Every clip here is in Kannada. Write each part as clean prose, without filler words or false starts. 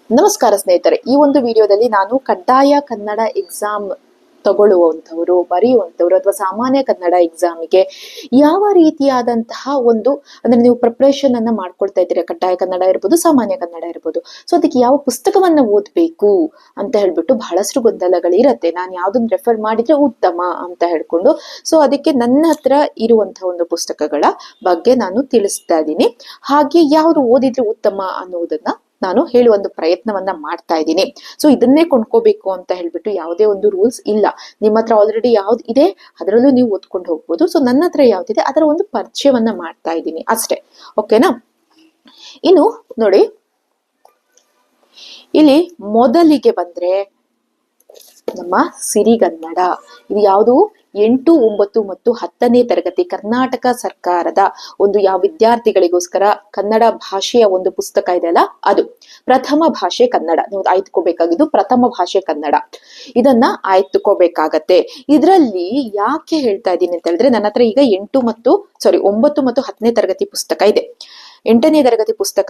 ನಮಸ್ಕಾರ ಸ್ನೇಹಿತರೆ, ಈ ಒಂದು ವಿಡಿಯೋದಲ್ಲಿ ನಾನು ಕಡ್ಡಾಯ ಕನ್ನಡ ಎಕ್ಸಾಮ್ ತಗೊಳ್ಳುವಂಥವ್ರು, ಬರೆಯುವಂಥವ್ರು ಅಥವಾ ಸಾಮಾನ್ಯ ಕನ್ನಡ ಎಕ್ಸಾಮಿಗೆ ಯಾವ ರೀತಿಯಾದಂತಹ ಅಂದ್ರೆ ನೀವು ಪ್ರಿಪರೇಷನ್ ಅನ್ನ ಮಾಡ್ಕೊಳ್ತಾ ಇದ್ದೀರಾ, ಕಡ್ಡಾಯ ಕನ್ನಡ ಇರ್ಬೋದು, ಸಾಮಾನ್ಯ ಕನ್ನಡ ಇರ್ಬೋದು. ಸೊ ಅದಕ್ಕೆ ಯಾವ ಪುಸ್ತಕವನ್ನ ಓದ್ಬೇಕು ಅಂತ ಹೇಳ್ಬಿಟ್ಟು ಬಹಳಷ್ಟು ಗೊಂದಲಗಳಿರತ್ತೆ. ನಾನು ಯಾವ್ದನ್ನ ರೆಫರ್ ಮಾಡಿದ್ರೆ ಉತ್ತಮ ಅಂತ ಹೇಳ್ಕೊಂಡು, ಸೊ ಅದಕ್ಕೆ ನನ್ನ ಹತ್ರ ಇರುವಂತಹ ಒಂದು ಪುಸ್ತಕಗಳ ಬಗ್ಗೆ ನಾನು ತಿಳಿಸ್ತಾ ಇದ್ದೀನಿ. ಹಾಗೆ ಯಾವ್ದು ಓದಿದ್ರೆ ಉತ್ತಮ ಅನ್ನೋದನ್ನ ನಾನು ಹೇಳುವ ಒಂದು ಪ್ರಯತ್ನವನ್ನ ಮಾಡ್ತಾ ಇದ್ದೀನಿ. ಸೊ ಇದನ್ನೇ ಕೊಂಡ್ಕೋಬೇಕು ಅಂತ ಹೇಳ್ಬಿಟ್ಟು ಯಾವುದೇ ಒಂದು ರೂಲ್ಸ್ ಇಲ್ಲ. ನಿಮ್ಮ ಹತ್ರ ಆಲ್ರೆಡಿ ಯಾವ್ದು ಇದೆ ಅದರಲ್ಲೂ ನೀವು ಓದ್ಕೊಂಡು ಹೋಗ್ಬೋದು. ಸೊ ನನ್ನ ಹತ್ರ ಯಾವ್ದಿದೆ ಅದರ ಒಂದು ಪರಿಚಯವನ್ನ ಮಾಡ್ತಾ ಇದ್ದೀನಿ ಅಷ್ಟೇ. ಓಕೆನಾ? ಇನ್ನು ನೋಡಿ, ಇಲ್ಲಿ ಮೊದಲಿಗೆ ಬಂದ್ರೆ ನಮ್ಮ ಸಿರಿಗನ್ನಡ. ಇದು ಯಾವುದು? 8, 9 ಮತ್ತು 10ನೇ ತರಗತಿ ಕರ್ನಾಟಕ ಸರ್ಕಾರದ ಒಂದು ಯಾವ ವಿದ್ಯಾರ್ಥಿಗಳಿಗೋಸ್ಕರ ಕನ್ನಡ ಭಾಷೆಯ ಒಂದು ಪುಸ್ತಕ ಇದೆಯಲ್ಲ, ಅದು ಪ್ರಥಮ ಭಾಷೆ ಕನ್ನಡ. ನೀವು ಆಯ್ದುಕೋಬೇಕಾಗಿದ್ದು ಪ್ರಥಮ ಭಾಷೆ ಕನ್ನಡ. ಇದನ್ನ ಆಯ್ದುಕೋಬೇಕಾಗತ್ತೆ. ಇದರಲ್ಲಿ ಯಾಕೆ ಹೇಳ್ತಾ ಇದ್ದೀನಿ ಅಂತ ಹೇಳಿದ್ರೆ, ನನ್ನ ಹತ್ರ ಈಗ 9 ಮತ್ತು 10ನೇ ತರಗತಿ ಪುಸ್ತಕ ಇದೆ. 8ನೇ ತರಗತಿ ಪುಸ್ತಕ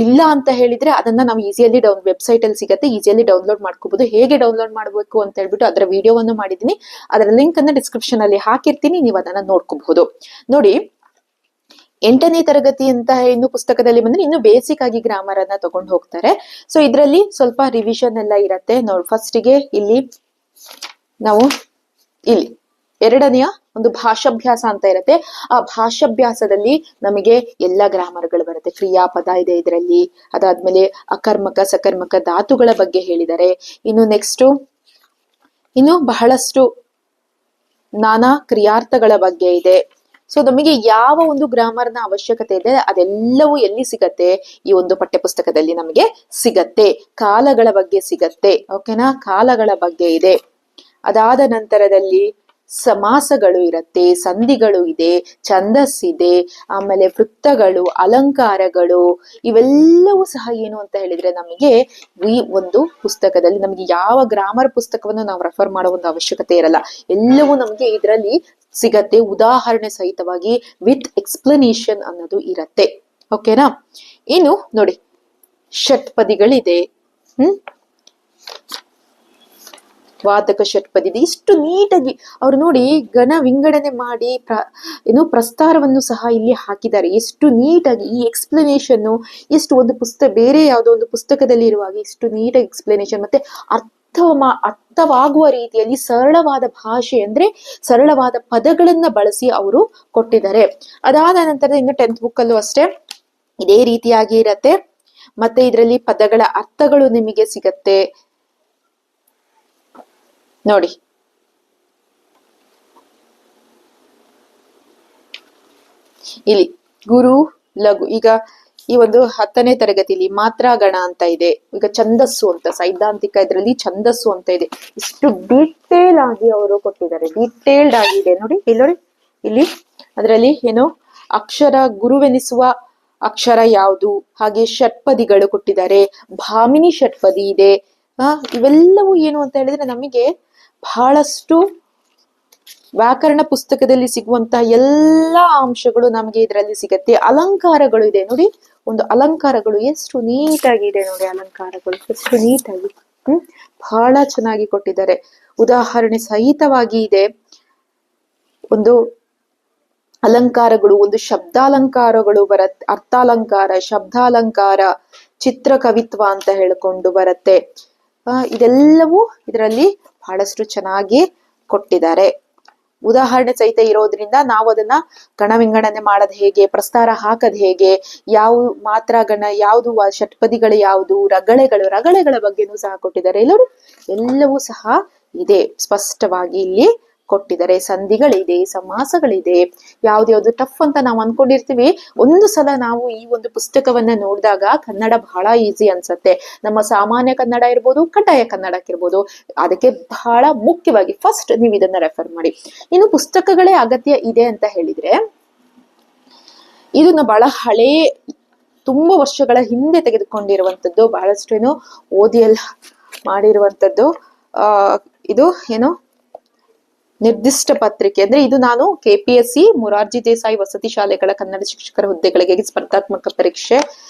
ಇಲ್ಲ ಅಂತ ಹೇಳಿದ್ರೆ ಅದನ್ನ ನಾವು ಈಸಿಯಲ್ಲಿ ವೆಬ್ಸೈಟ್ ಅಲ್ಲಿ ಸಿಗತ್ತೆ, ಈಸಿಯಲ್ಲಿ ಡೌನ್ಲೋಡ್ ಮಾಡ್ಕೋಬಹುದು. ಹೇಗೆ ಡೌನ್ಲೋಡ್ ಮಾಡಬೇಕು ಅಂತ ಹೇಳ್ಬಿಟ್ಟು ಅದರ ವಿಡಿಯೋವನ್ನು ಮಾಡಿದೀನಿ. ಅದರ ಲಿಂಕ್ ಅನ್ನ ಡಿಸ್ಕ್ರಿಪ್ಷನ್ ಅಲ್ಲಿ ಹಾಕಿರ್ತೀನಿ, ನೀವು ಅದನ್ನ ನೋಡ್ಕೋಬಹುದು. ನೋಡಿ, 8ನೇ ತರಗತಿ ಅಂತ ಇನ್ನು ಪುಸ್ತಕದಲ್ಲಿ ಬಂದ್ರೆ ಇನ್ನು ಬೇಸಿಕ್ ಆಗಿ ಗ್ರಾಮರ್ ಅನ್ನ ತಗೊಂಡು ಹೋಗ್ತಾರೆ. ಸೊ ಇದರಲ್ಲಿ ಸ್ವಲ್ಪ ರಿವಿಷನ್ ಎಲ್ಲ ಇರತ್ತೆ. ನೋಡಿ, ಫಸ್ಟಿಗೆ ಇಲ್ಲಿ ನಾವು ಎರಡನೆಯ ಒಂದು ಭಾಷಾಭ್ಯಾಸ ಅಂತ ಇರುತ್ತೆ. ಆ ಭಾಷಾಭ್ಯಾಸದಲ್ಲಿ ನಮಗೆ ಎಲ್ಲ ಗ್ರಾಮರ್ಗಳು ಬರುತ್ತೆ. ಕ್ರಿಯಾಪದ ಇದೆ ಇದರಲ್ಲಿ. ಅದಾದ್ಮೇಲೆ ಅಕರ್ಮಕ, ಸಕರ್ಮಕ ಧಾತುಗಳ ಬಗ್ಗೆ ಹೇಳಿದ್ದಾರೆ. ಇನ್ನು ಬಹಳಷ್ಟು ನಾನಾ ಕ್ರಿಯಾರ್ಥಗಳ ಬಗ್ಗೆ ಇದೆ. ಸೊ ನಮಗೆ ಯಾವ ಒಂದು ಗ್ರಾಮರ್ನ ಅವಶ್ಯಕತೆ ಇದೆ ಅದೆಲ್ಲವೂ ಎಲ್ಲಿ ಸಿಗತ್ತೆ? ಈ ಒಂದು ಪಠ್ಯ ಪುಸ್ತಕದಲ್ಲಿ ನಮಗೆ ಸಿಗತ್ತೆ. ಕಾಲಗಳ ಬಗ್ಗೆ ಸಿಗತ್ತೆ. ಓಕೆನಾ? ಕಾಲಗಳ ಬಗ್ಗೆ ಇದೆ. ಅದಾದ ನಂತರದಲ್ಲಿ ಸಮಾಸಗಳು ಇರತ್ತೆ, ಸಂಧಿಗಳು ಇದೆ, ಛಂದಸ್ಸಿದೆ, ಆಮೇಲೆ ವೃತ್ತಗಳು, ಅಲಂಕಾರಗಳು, ಇವೆಲ್ಲವೂ ಸಹ ಏನು ಅಂತ ಹೇಳಿದ್ರೆ ನಮಗೆ ಈ ಒಂದು ಪುಸ್ತಕದಲ್ಲಿ ನಮಗೆ ಯಾವ ಗ್ರಾಮರ್ ಪುಸ್ತಕವನ್ನು ನಾವು ರೆಫರ್ ಮಾಡೋ ಒಂದು ಅವಶ್ಯಕತೆ ಇರಲ್ಲ. ಎಲ್ಲವೂ ನಮಗೆ ಇದರಲ್ಲಿ ಸಿಗತ್ತೆ, ಉದಾಹರಣೆ ಸಹಿತವಾಗಿ ವಿತ್ ಎಕ್ಸ್ಪ್ಲನೇಷನ್ ಅನ್ನೋದು ಇರತ್ತೆ. ಓಕೆನಾ? ಇನ್ನು ನೋಡಿ, ಷಟ್ಪದಿಗಳಿದೆ, ವಾದಕ ಷಟ್ಪದಿ ಇದೆ. ಇಷ್ಟು ನೀಟಾಗಿ ಅವ್ರು ನೋಡಿ ಗಣ ವಿಂಗಡಣೆ ಮಾಡಿ ಪ್ರಸ್ತಾರವನ್ನು ಸಹ ಇಲ್ಲಿ ಹಾಕಿದ್ದಾರೆ. ಎಷ್ಟು ನೀಟಾಗಿ ಈ ಎಕ್ಸ್ಪ್ಲನೇಷನ್, ಎಷ್ಟು ಒಂದು ಬೇರೆ ಯಾವುದೋ ಒಂದು ಪುಸ್ತಕದಲ್ಲಿ ಇರುವಾಗ ಇಷ್ಟು ನೀಟಾಗಿ ಎಕ್ಸ್ಪ್ಲನೇಷನ್ ಮತ್ತೆ ಅರ್ಥವಾಗುವ ರೀತಿಯಲ್ಲಿ ಸರಳವಾದ ಭಾಷೆ ಅಂದ್ರೆ ಸರಳವಾದ ಪದಗಳನ್ನ ಬಳಸಿ ಅವರು ಕೊಟ್ಟಿದ್ದಾರೆ. ಅದಾದ ನಂತರ ಇನ್ನು 10th ಬುಕ್ ಅಲ್ಲೂ ಅಷ್ಟೇ ಇದೇ ರೀತಿಯಾಗಿ ಇರತ್ತೆ. ಮತ್ತೆ ಇದರಲ್ಲಿ ಪದಗಳ ಅರ್ಥಗಳು ನಿಮಗೆ ಸಿಗತ್ತೆ. ನೋಡಿ, ಇಲ್ಲಿ ಗುರು, ಲಘು. ಈಗ ಈ ಒಂದು 10ನೇ ತರಗತಿಲಿ ಮಾತ್ರಾಗಣ ಅಂತ ಇದೆ. ಈಗ ಛಂದಸ್ಸು ಅಂತ ಸೈದ್ಧಾಂತಿಕ ಇದರಲ್ಲಿ ಛಂದಸ್ಸು ಅಂತ ಇದೆ. ಇಷ್ಟು ಡೀಟೇಲ್ ಆಗಿ ಅವರು ಕೊಟ್ಟಿದ್ದಾರೆ, ಡೀಟೇಲ್ಡ್ ಆಗಿದೆ. ನೋಡಿ ಇಲ್ಲಿ ಅದರಲ್ಲಿ ಏನು ಅಕ್ಷರ, ಗುರುವೆನಿಸುವ ಅಕ್ಷರ ಯಾವುದು, ಹಾಗೆ ಷಟ್ಪದಿಗಳು ಕೊಟ್ಟಿದ್ದಾರೆ. ಭಾಮಿನಿ ಷಟ್ಪದಿ ಇದೆ. ಇವೆಲ್ಲವೂ ಏನು ಅಂತ ಹೇಳಿದ್ರೆ ನಮಗೆ ಬಹಳಷ್ಟು ವ್ಯಾಕರಣ ಪುಸ್ತಕದಲ್ಲಿ ಸಿಗುವಂತಹ ಎಲ್ಲಾ ಅಂಶಗಳು ನಮಗೆ ಇದರಲ್ಲಿ ಸಿಗತ್ತೆ. ಅಲಂಕಾರಗಳು ಇದೆ. ನೋಡಿ, ಒಂದು ಅಲಂಕಾರಗಳು ಎಷ್ಟು ನೀಟಾಗಿದೆ. ನೋಡಿ, ಅಲಂಕಾರಗಳು ಎಷ್ಟು ನೀಟಾಗಿ ಬಹಳ ಚೆನ್ನಾಗಿ ಕೊಟ್ಟಿದ್ದಾರೆ. ಉದಾಹರಣೆ ಸಹಿತವಾಗಿ ಇದೆ. ಒಂದು ಅಲಂಕಾರಗಳು, ಒಂದು ಶಬ್ದಾಲಂಕಾರಗಳು ಬರತ್ತೆ, ಅರ್ಥಾಲಂಕಾರ, ಶಬ್ದಾಲಂಕಾರ, ಚಿತ್ರಕವಿತ್ವ ಅಂತ ಹೇಳ್ಕೊಂಡು ಬರತ್ತೆ. ಇದೆಲ್ಲವೂ ಇದರಲ್ಲಿ ಬಹಳಷ್ಟು ಚೆನ್ನಾಗಿ ಕೊಟ್ಟಿದ್ದಾರೆ. ಉದಾಹರಣೆ ಸಹಿತ ಇರೋದ್ರಿಂದ ನಾವು ಅದನ್ನ ಗಣ ವಿಂಗಡಣೆ ಮಾಡೋದು ಹೇಗೆ, ಪ್ರಸ್ತಾರ ಹಾಕದ್ ಹೇಗೆ, ಯಾವ ಮಾತ್ರ ಗಣ ಯಾವುದು, ಷಟ್ಪದಿಗಳು ಯಾವುದು, ರಗಳೆಗಳ ಬಗ್ಗೆನೂ ಸಹ ಕೊಟ್ಟಿದ್ದಾರೆ. ಎಲ್ಲವೂ ಸಹ ಇದೆ, ಸ್ಪಷ್ಟವಾಗಿ ಇಲ್ಲಿ ಕೊಟ್ಟಿದ್ದಾರೆ. ಸಂಧಿಗಳಿದೆ, ಸಮಾಸಗಳಿದೆ. ಯಾವ್ದು ಟಫ್ ಅಂತ ನಾವು ಅನ್ಕೊಂಡಿರ್ತೀವಿ, ಒಂದು ಸಲ ನಾವು ಈ ಒಂದು ಪುಸ್ತಕವನ್ನ ನೋಡಿದಾಗ ಕನ್ನಡ ಬಹಳ ಈಸಿ ಅನ್ಸತ್ತೆ. ನಮ್ಮ ಸಾಮಾನ್ಯ ಕನ್ನಡ ಇರ್ಬೋದು, ಕಡ್ಡಾಯ ಕನ್ನಡಕ್ಕಿರ್ಬೋದು. ಅದಕ್ಕೆ ಬಹಳ ಮುಖ್ಯವಾಗಿ ಫಸ್ಟ್ ನೀವು ಇದನ್ನ ರೆಫರ್ ಮಾಡಿ. ಇನ್ನು ಪುಸ್ತಕಗಳೇ ಅಗತ್ಯ ಇದೆ ಅಂತ ಹೇಳಿದ್ರೆ, ಇದನ್ನ ಬಹಳ ಹಳೇ, ತುಂಬಾ ವರ್ಷಗಳ ಹಿಂದೆ ತೆಗೆದುಕೊಂಡಿರುವಂತದ್ದು, ಬಹಳಷ್ಟು ಓದಿ ಎಲ್ಲ ಮಾಡಿರುವಂತದ್ದು. ಇದು ನಿರ್ದಿಷ್ಟ ಪತ್ರಿಕೆ ಅಂದ್ರೆ ಇದು ನಾನು KPSC ಮೊರಾರ್ಜಿ ದೇಸಾಯಿ ವಸತಿ ಶಾಲೆಗಳ ಕನ್ನಡ ಶಿಕ್ಷಕರ ಹುದ್ದೆಗಳಿಗೆ ಸ್ಪರ್ಧಾತ್ಮಕ ಪರೀಕ್ಷೆ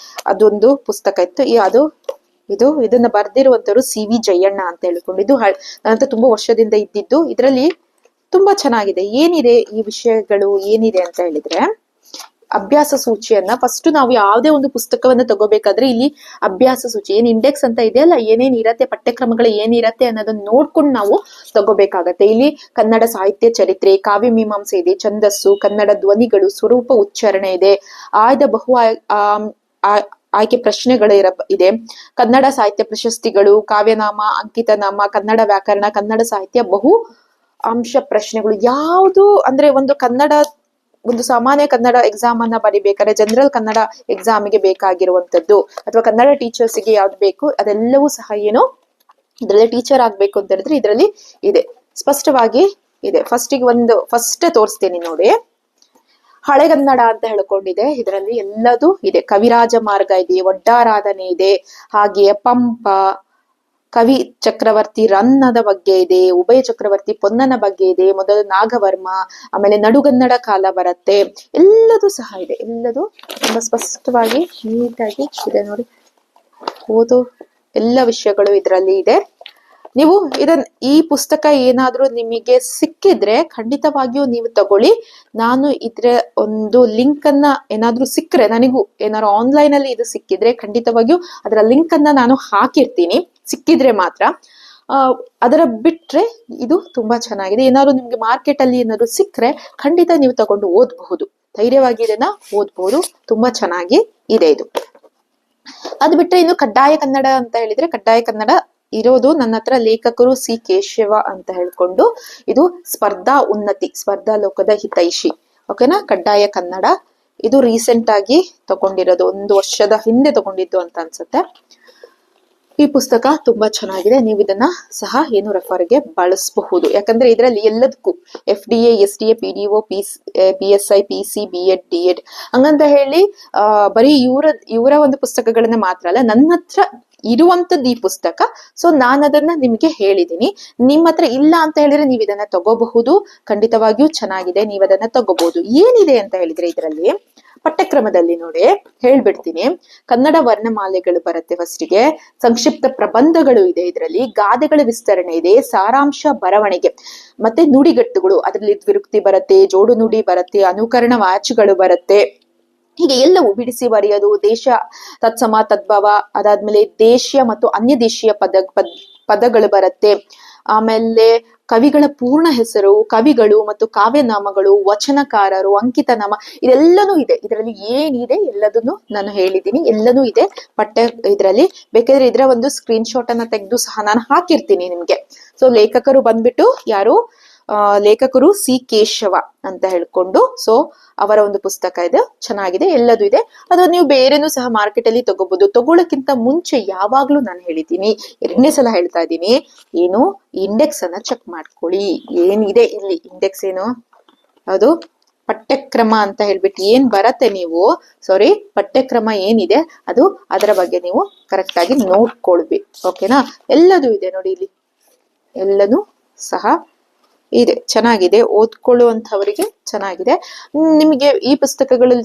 ಅದೊಂದು ಪುಸ್ತಕ ಇತ್ತು. ಅದು ಇದನ್ನ ಬರ್ದಿರುವಂತವ್ರು CV ಜಯಣ್ಣ ಅಂತ ಹೇಳ್ಕೊಂಡು, ಇದು ನನ್ನಂತ ತುಂಬಾ ವರ್ಷದಿಂದ ಇದ್ದಿದ್ದು. ಇದರಲ್ಲಿ ತುಂಬಾ ಚೆನ್ನಾಗಿದೆ. ಏನಿದೆ ಈ ವಿಷಯಗಳು ಏನಿದೆ ಅಂತ ಹೇಳಿದ್ರೆ, ಅಭ್ಯಾಸ ಸೂಚಿಯನ್ನ ಫಸ್ಟ್ ನಾವು ಯಾವುದೇ ಒಂದು ಪುಸ್ತಕವನ್ನ ತಗೋಬೇಕಾದ್ರೆ ಇಲ್ಲಿ ಅಭ್ಯಾಸ ಸೂಚಿ ಏನ್ ಇಂಡೆಕ್ಸ್ ಅಂತ ಇದೆಯಲ್ಲ, ಏನೇನ್ ಇರತ್ತೆ, ಪಠ್ಯಕ್ರಮಗಳು ಏನಿರತ್ತೆ ಅನ್ನೋದನ್ನ ನೋಡ್ಕೊಂಡು ನಾವು ತಗೋಬೇಕಾಗತ್ತೆ. ಇಲ್ಲಿ ಕನ್ನಡ ಸಾಹಿತ್ಯ ಚರಿತ್ರೆ, ಕಾವ್ಯ ಮೀಮಾಂಸೆ ಇದೆ, ಛಂದಸ್ಸು, ಕನ್ನಡ ಧ್ವನಿಗಳು, ಸ್ವರೂಪ ಉಚ್ಚಾರಣೆ ಇದೆ, ಆಯ್ದ ಬಹು ಆಯ್ಕೆ ಪ್ರಶ್ನೆಗಳು ಇದೆ, ಕನ್ನಡ ಸಾಹಿತ್ಯ ಪ್ರಶಸ್ತಿಗಳು, ಕಾವ್ಯನಾಮ, ಅಂಕಿತನಾಮ, ಕನ್ನಡ ವ್ಯಾಕರಣ, ಕನ್ನಡ ಸಾಹಿತ್ಯ ಬಹು ಅಂಶ ಪ್ರಶ್ನೆಗಳು. ಯಾವುದು ಅಂದ್ರೆ ಒಂದು ಸಾಮಾನ್ಯ ಕನ್ನಡ ಎಕ್ಸಾಮ್ ಅನ್ನ ಬರಿಬೇಕಾದ್ರೆ, ಜನರಲ್ ಕನ್ನಡ ಎಕ್ಸಾಮಿಗೆ ಬೇಕಾಗಿರುವಂತದ್ದು, ಅಥವಾ ಕನ್ನಡ ಟೀಚರ್ಸ್ಗೆ ಯಾವ್ದು ಬೇಕು ಅದೆಲ್ಲವೂ ಸಹ ಏನು ಇದ್ರಲ್ಲಿ ಟೀಚರ್ ಆಗ್ಬೇಕು ಅಂತ ಹೇಳಿದ್ರೆ ಇದರಲ್ಲಿ ಇದೆ, ಸ್ಪಷ್ಟವಾಗಿ ಇದೆ. ಫಸ್ಟ್ ತೋರಿಸ್ತೇನೆ ನೋಡಿ. ಹಳೆಗನ್ನಡ ಅಂತ ಹೇಳ್ಕೊಂಡಿದೆ, ಇದರಲ್ಲಿ ಎಲ್ಲದೂ ಇದೆ. ಕವಿರಾಜ ಮಾರ್ಗ ಇದೆ, ಒಡ್ಡಾರಾಧನೆ ಇದೆ, ಹಾಗೆಯೇ ಪಂಪ, ಕವಿ ಚಕ್ರವರ್ತಿ ರನ್ನದ ಬಗ್ಗೆ ಇದೆ, ಉಭಯ ಚಕ್ರವರ್ತಿ ಪೊನ್ನನ ಬಗ್ಗೆ ಇದೆ, ಮೊದಲು ನಾಗವರ್ಮ, ಆಮೇಲೆ ನಡುಗನ್ನಡ ಕಾಲ ಬರುತ್ತೆ, ಎಲ್ಲದೂ ಸಹ ಇದೆ. ಎಲ್ಲದೂ ತುಂಬಾ ಸ್ಪಷ್ಟವಾಗಿ ನೀಟಾಗಿ ಇದೆ ನೋಡಿ. ಓದು ಎಲ್ಲ ವಿಷಯಗಳು ಇದರಲ್ಲಿ ಇದೆ. ನೀವು ಈ ಪುಸ್ತಕ ಏನಾದ್ರೂ ನಿಮಗೆ ಸಿಕ್ಕಿದ್ರೆ ಖಂಡಿತವಾಗಿಯೂ ನೀವು ತಗೊಳ್ಳಿ. ನಾನು ಇದ್ರ ಒಂದು ಲಿಂಕ್ ಅನ್ನ ಏನಾದ್ರೂ ಸಿಕ್ಕರೆ, ನನಗೂ ಏನಾದ್ರು ಆನ್ಲೈನ್ ಅಲ್ಲಿ ಇದು ಸಿಕ್ಕಿದ್ರೆ ಖಂಡಿತವಾಗಿಯೂ ಅದರ ಲಿಂಕ್ ಅನ್ನ ನಾನು ಹಾಕಿರ್ತೀನಿ, ಸಿಕ್ಕಿದ್ರೆ ಮಾತ್ರ. ಅದರ ಬಿಟ್ರೆ ಇದು ತುಂಬಾ ಚೆನ್ನಾಗಿದೆ. ಏನಾದ್ರು ನಿಮ್ಗೆ ಮಾರ್ಕೆಟ್ ಅಲ್ಲಿ ಏನಾದ್ರು ಸಿಕ್ಕರೆ ಖಂಡಿತ ನೀವು ತಗೊಂಡು ಓದ್ಬಹುದು, ಧೈರ್ಯವಾಗಿ ಇದನ್ನ ಓದ್ಬಹುದು. ತುಂಬಾ ಚೆನ್ನಾಗಿ ಇದೆ ಇದು. ಅದು ಬಿಟ್ರೆ ಇನ್ನು ಕಡ್ಡಾಯ ಕನ್ನಡ ಅಂತ ಹೇಳಿದ್ರೆ, ಕಡ್ಡಾಯ ಕನ್ನಡ ಇರೋದು ನನ್ನ ಹತ್ರ ಲೇಖಕರು C ಕೇಶವ ಅಂತ ಹೇಳ್ಕೊಂಡು, ಇದು ಸ್ಪರ್ಧಾ ಉನ್ನತಿ, ಸ್ಪರ್ಧಾ ಲೋಕದ ಹಿತೈಷಿ, ಓಕೆನಾ. ಕಡ್ಡಾಯ ಕನ್ನಡ ಇದು ರೀಸೆಂಟ್ ಆಗಿ ತಗೊಂಡಿರೋದು, 1 ವರ್ಷದ ಹಿಂದೆ ತಗೊಂಡಿದ್ದು ಅಂತ ಅನ್ಸುತ್ತೆ. ಈ ಪುಸ್ತಕ ತುಂಬಾ ಚೆನ್ನಾಗಿದೆ. ನೀವು ಇದನ್ನ ಸಹ ಏನು ರೆಫರ್ಗೆ ಬಳಸಬಹುದು. ಯಾಕಂದ್ರೆ ಇದರಲ್ಲಿ ಎಲ್ಲದಕ್ಕೂ FDA, SDA, PDO, PSI, PC, B.Ed, D.Ed ಹಂಗಂತ ಹೇಳಿ ಬರೀ ಇವರ ಒಂದು ಪುಸ್ತಕಗಳನ್ನ ಮಾತ್ರ ಅಲ್ಲ, ನನ್ನ ಹತ್ರ ಇರುವಂತದ್ದು ಈ ಪುಸ್ತಕ. ಸೊ ನಾನು ಅದನ್ನ ನಿಮ್ಗೆ ಹೇಳಿದೀನಿ. ನಿಮ್ಮ ಹತ್ರ ಇಲ್ಲ ಅಂತ ಹೇಳಿದ್ರೆ ನೀವು ಇದನ್ನ ತಗೋಬಹುದು, ಖಂಡಿತವಾಗಿಯೂ ಚೆನ್ನಾಗಿದೆ, ನೀವು ಅದನ್ನ ತಗೋಬಹುದು. ಏನಿದೆ ಅಂತ ಹೇಳಿದ್ರೆ ಇದರಲ್ಲಿ ಪಠ್ಯಕ್ರಮದಲ್ಲಿ ನೋಡಿ ಹೇಳ್ಬಿಡ್ತೀನಿ. ಕನ್ನಡ ವರ್ಣಮಾಲೆಗಳು ಬರುತ್ತೆ ಫಸ್ಟಿಗೆ, ಸಂಕ್ಷಿಪ್ತ ಪ್ರಬಂಧಗಳು ಇದೆ, ಇದರಲ್ಲಿ ಗಾದೆಗಳ ವಿಸ್ತರಣೆ ಇದೆ, ಸಾರಾಂಶ ಬರವಣಿಗೆ, ಮತ್ತೆ ನುಡಿಗಟ್ಟುಗಳು, ಅದರಲ್ಲಿ ದ್ವಿರುಕ್ತಿ ಬರುತ್ತೆ, ಜೋಡು ನುಡಿ ಬರುತ್ತೆ, ಅನುಕರಣ ವಾಚ್ಯಗಳು ಬರುತ್ತೆ. ಹೀಗೆ ಎಲ್ಲವೂ ಬಿಡಿಸಿ ಬರೆಯೋದು, ದೇಶ ತತ್ಸಮ ತದ್ಭವ, ಅದಾದ್ಮೇಲೆ ದೇಶೀಯ ಮತ್ತು ಅನ್ಯ ದೇಶೀಯ ಪದಗಳು ಬರುತ್ತೆ. ಆಮೇಲೆ ಕವಿಗಳ ಪೂರ್ಣ ಹೆಸರು, ಕವಿಗಳು ಮತ್ತು ಕಾವ್ಯನಾಮಗಳು, ವಚನಕಾರರು, ಅಂಕಿತನಾಮ, ಇದೆಲ್ಲನೂ ಇದೆ. ಇದರಲ್ಲಿ ಏನಿದೆ ಎಲ್ಲದನ್ನು ನಾನು ಹೇಳಿದ್ದೀನಿ, ಎಲ್ಲನೂ ಇದೆ ಇದರಲ್ಲಿ. ಬೇಕಾದ್ರೆ ಇದರ ಒಂದು ಸ್ಕ್ರೀನ್ ಶಾಟ್ ಅನ್ನ ತೆಗೆದು ಸಹ ನಾನು ಹಾಕಿರ್ತೀನಿ ನಿಮ್ಗೆ. ಸೊ ಲೇಖಕರು ಬಂದ್ಬಿಟ್ಟು ಯಾರು, ಲೇಖಕರು C ಕೇಶವ ಅಂತ ಹೇಳ್ಕೊಂಡು, ಸೊ ಅವರ ಒಂದು ಪುಸ್ತಕ ಇದೆ, ಚೆನ್ನಾಗಿದೆ, ಎಲ್ಲದೂ ಇದೆ. ಅದು ನೀವು ಬೇರೆನೂ ಸಹ ಮಾರ್ಕೆಟ್ ಅಲ್ಲಿ ತಗೋಬಹುದು. ತಗೊಳ್ಳಕ್ಕಿಂತ ಮುಂಚೆ ಯಾವಾಗ್ಲೂ ನಾನು ಹೇಳಿದ್ದೀನಿ, 2ನೇ ಸಲ ಹೇಳ್ತಾ ಇದ್ದೀನಿ, ಏನು ಇಂಡೆಕ್ಸ್ ಅನ್ನ ಚೆಕ್ ಮಾಡ್ಕೊಳ್ಳಿ. ಏನಿದೆ ಇಲ್ಲಿ ಇಂಡೆಕ್ಸ್, ಏನು ಅದು ಪಠ್ಯಕ್ರಮ ಅಂತ ಹೇಳ್ಬಿಟ್ಟು ಏನ್ ಬರತ್ತೆ, ನೀವು ಪಠ್ಯಕ್ರಮ ಏನಿದೆ ಅದು, ಅದರ ಬಗ್ಗೆ ನೀವು ಕರೆಕ್ಟ್ ಆಗಿ ನೋಡ್ಕೊಳ್ಬೇಕು, ಓಕೆನಾ. ಎಲ್ಲದೂ ಇದೆ ನೋಡಿ ಇಲ್ಲಿ, ಎಲ್ಲನೂ ಸಹ ಇದೆ, ಚೆನ್ನಾಗಿದೆ, ಓದ್ಕೊಳ್ಳುವಂಥವರಿಗೆ ಚೆನ್ನಾಗಿದೆ. ನಿಮಗೆ ಈ ಪುಸ್ತಕಗಳಲ್ಲಿ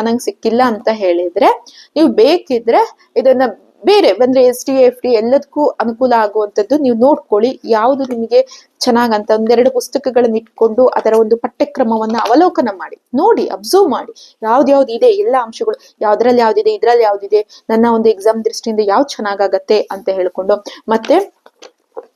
ನಂಗೆ ಸಿಕ್ಕಿಲ್ಲ ಅಂತ ಹೇಳಿದ್ರೆ ನೀವು ಬೇಕಿದ್ರೆ ಇದನ್ನ ಬೇರೆ ಬಂದ್ರೆ SDA, FD ಎಲ್ಲದಕ್ಕೂ ಅನುಕೂಲ ಆಗುವಂಥದ್ದು ನೀವು ನೋಡ್ಕೊಳ್ಳಿ. ಯಾವುದು ನಿಮಗೆ ಚೆನ್ನಾಗಂತ 1-2 ಪುಸ್ತಕಗಳನ್ನ ಇಟ್ಕೊಂಡು ಅದರ ಒಂದು ಪಠ್ಯಕ್ರಮವನ್ನ ಅವಲೋಕನ ಮಾಡಿ, ನೋಡಿ, ಅಬ್ಸರ್ವ್ ಮಾಡಿ, ಯಾವ್ದು ಇದೆ, ಎಲ್ಲ ಅಂಶಗಳು ಯಾವ್ದ್ರಲ್ಲಿ ಯಾವ್ದಿದೆ, ಇದ್ರಲ್ಲಿ ಯಾವ್ದಿದೆ, ನನ್ನ ಒಂದು ಎಕ್ಸಾಮ್ ದೃಷ್ಟಿಯಿಂದ ಯಾವ್ದು ಚೆನ್ನಾಗತ್ತೆ ಅಂತ ಹೇಳ್ಕೊಂಡು, ಮತ್ತೆ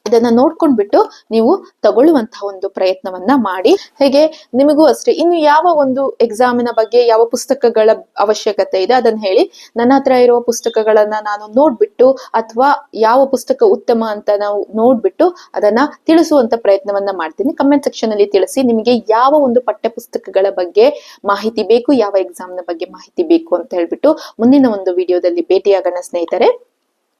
ಇದನ್ನ ನೋಡ್ಕೊಂಡ್ಬಿಟ್ಟು ನೀವು ತಗೊಳ್ಳುವಂತಹ ಒಂದು ಪ್ರಯತ್ನವನ್ನ ಮಾಡಿ. ಹೇಗೆ ನಿಮಗೂ ಅಷ್ಟೇ, ಇನ್ನು ಯಾವ ಒಂದು ಎಕ್ಸಾಮಿನ ಬಗ್ಗೆ ಯಾವ ಪುಸ್ತಕಗಳ ಅವಶ್ಯಕತೆ ಇದೆ ಅದನ್ನ ಹೇಳಿ. ನನ್ನ ಹತ್ರ ಇರುವ ಪುಸ್ತಕಗಳನ್ನ ನಾನು ನೋಡ್ಬಿಟ್ಟು, ಅಥವಾ ಯಾವ ಪುಸ್ತಕ ಉತ್ತಮ ಅಂತ ನಾವು ನೋಡ್ಬಿಟ್ಟು ಅದನ್ನ ತಿಳಿಸುವಂತ ಪ್ರಯತ್ನವನ್ನ ಮಾಡ್ತೀನಿ. ಕಮೆಂಟ್ ಸೆಕ್ಷನ್ ಅಲ್ಲಿ ತಿಳಿಸಿ, ನಿಮಗೆ ಯಾವ ಒಂದು ಪಠ್ಯ ಪುಸ್ತಕಗಳ ಬಗ್ಗೆ ಮಾಹಿತಿ ಬೇಕು, ಯಾವ ಎಕ್ಸಾಮ್ ನ ಬಗ್ಗೆ ಮಾಹಿತಿ ಬೇಕು ಅಂತ ಹೇಳ್ಬಿಟ್ಟು ಮುಂದಿನ ಒಂದು ವಿಡಿಯೋದಲ್ಲಿ ಭೇಟಿಯಾಗೋಣ ಸ್ನೇಹಿತರೆ.